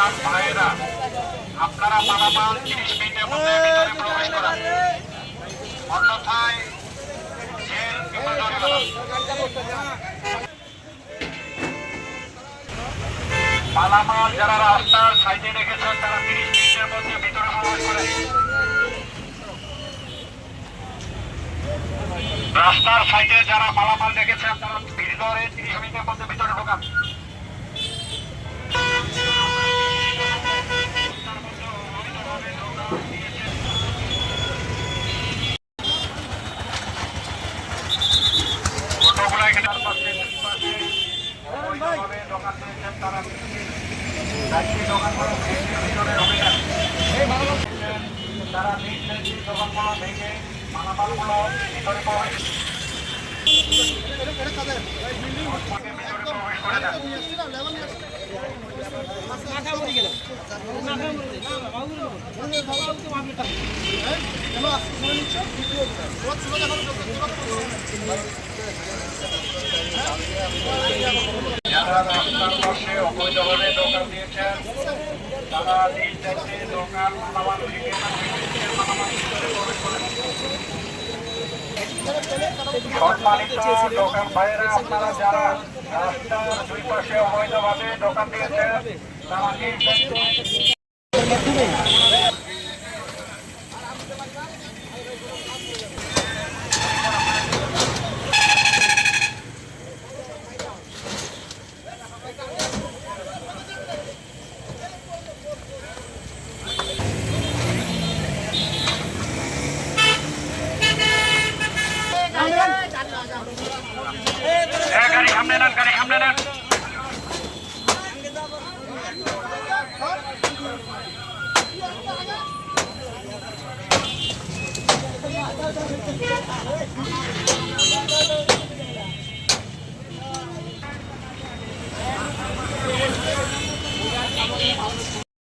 দোকান ভাইয়েরা, আপনারা মালামাল 30 মিনিটের মধ্যে ভিতরে প্রবেশ করেন, অন্যথায় জেল কিংবা জরিমানা। মালামাল যারা রাস্তার সাইডে রেখেছেন তারা 30 মিনিটের মধ্যে ভিতরে প্রবেশ করেন। রাস্তার সাইডে যারা মালামাল রেখেছেন তারা ভিতরে 30 মিনিটের মধ্যে ভিতরে ঢোকান। দোকান দিয়েছেন তারা দোকানগুলো তারা দোকানগুলো ভেঙে মালামালগুলো ভিতরে প্রবেশ করে দেন। যারা রাস্তার পাশে অবৈধভাবে দোকান দিয়েছেন তারা নিজ দায়িত্বে দোকান মালামাল ভেঙে সম্মানিত দোকান ভাইয়েরা, আপনারা যারা রাস্তার দুই পাশে অবৈধভাবে দোকান দিয়েছেন তারা নিজ দায়িত্বে গাড়ি সামনে নেন, গাড়ি সামনে নেন।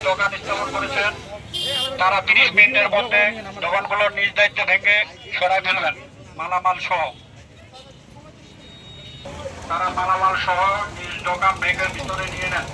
দোকান স্থাপন করেছেন তারা 30 মিনিটের মধ্যে দোকানগুলো নিজ দায়িত্বে ভেঙে সরাই ফেলবেন মালামাল সহ। তারা মালামাল সহ নিজ দোকান ভেঙে ভিতরে নিয়ে নেন।